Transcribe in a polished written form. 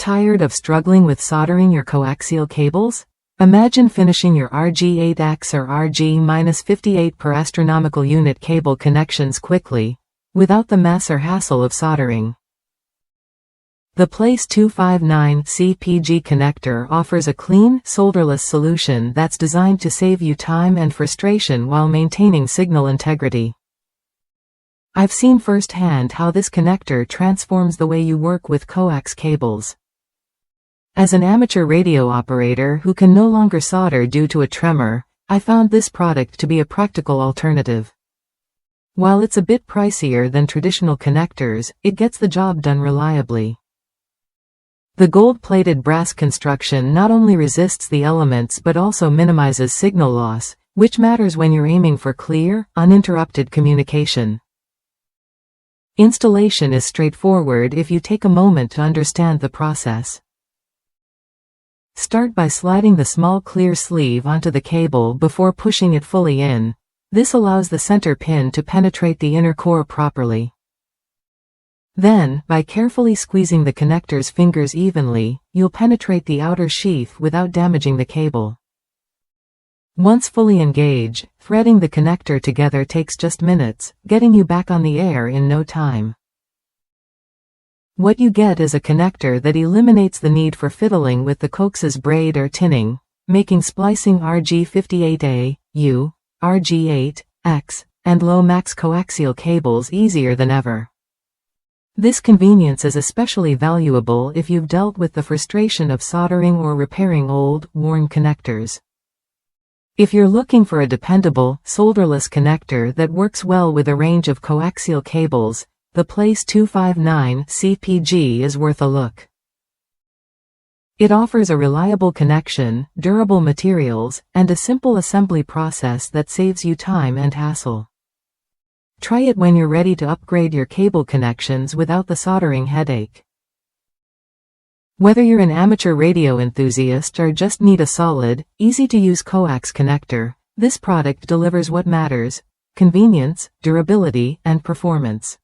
Tired of struggling with soldering your coaxial cables? Imagine finishing your RG-8X or RG-58 per astronomical unit cable connections quickly, without the mess or hassle of soldering. The Place 259 CPG connector offers a clean, solderless solution that's designed to save you time and frustration while maintaining signal integrity. I've seen firsthand how this connector transforms the way you work with coax cables. As an amateur radio operator who can no longer solder due to a tremor, I found this product to be a practical alternative. While it's a bit pricier than traditional connectors, it gets the job done reliably. The gold-plated brass construction not only resists the elements but also minimizes signal loss, which matters when you're aiming for clear, uninterrupted communication. Installation is straightforward if you take a moment to understand the process. Start by sliding the small clear sleeve onto the cable before pushing it fully in. This allows the center pin to penetrate the inner core properly. Then, by carefully squeezing the connector's fingers evenly, you'll penetrate the outer sheath without damaging the cable. Once fully engaged, threading the connector together takes just minutes, getting you back on the air in no time. What you get is a connector that eliminates the need for fiddling with the coax's braid or tinning, making splicing RG-58A, U, RG-8X, and low-max coaxial cables easier than ever. This convenience is especially valuable if you've dealt with the frustration of soldering or repairing old, worn connectors. If you're looking for a dependable, solderless connector that works well with a range of coaxial cables, the Place 259 CPG is worth a look. It offers a reliable connection, durable materials, and a simple assembly process that saves you time and hassle. Try it when you're ready to upgrade your cable connections without the soldering headache. Whether you're an amateur radio enthusiast or just need a solid, easy-to-use coax connector, this product delivers what matters: convenience, durability, and performance.